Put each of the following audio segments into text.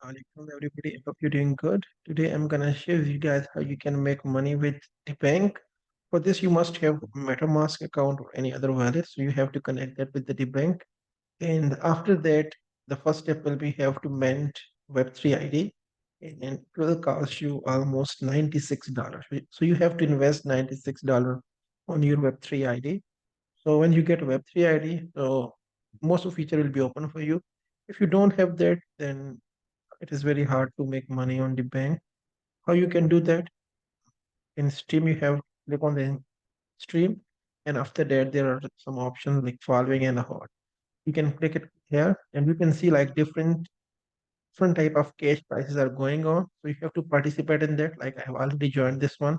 Alaikum everybody. I hope you're doing good. Today I'm gonna show you guys how you can make money with Debank. For this, you must have MetaMask account or any other wallet. So you have to connect that with the Debank. And after that, the first step will be have to mint Web3 ID, and it will cost you almost $96. So you have to invest $96 on your Web3 ID. So when you get Web3 ID, so most of feature will be open for you. If you don't have that, then it is very hard to make money on the bank. How you can do that? In Stream, you have click on the stream, and after that, there are some options like following and a hot. You can click it here, and you can see like different type of cash prices are going on. So you have to participate in that. Like I have already joined this one,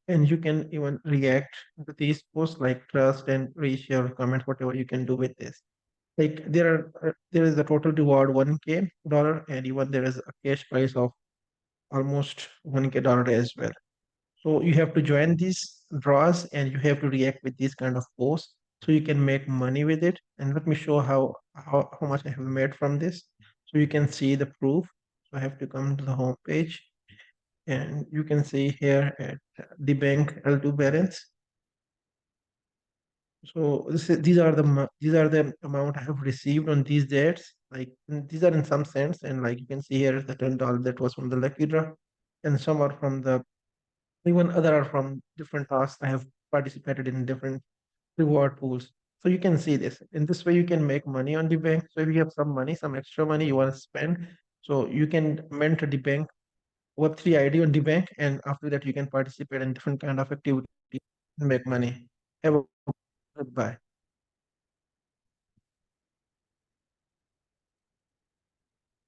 and you can even react to these posts like trust and reshare, comment, whatever you can do with this. Like there is a total reward $1K, and even there is a cash price of almost $1K as well. So you have to join these draws and you have to react with these kind of posts so you can make money with it. And let me show how much I have made from this. So you can see the proof. So I have to come to the home page and you can see here at the bank L2 balance. So these are the amount I have received on these dates. Like these are in some cents, and like you can see here the $10 that was from the lucky draw, and some are from the even other are from different tasks. I have participated in different reward pools. So you can see this. In this way, you can make money on the bank. So if you have some money, some extra money you want to spend, so you can mint the bank Web3 ID on the bank, and after that you can participate in different kind of activity and make money. Have a good bye.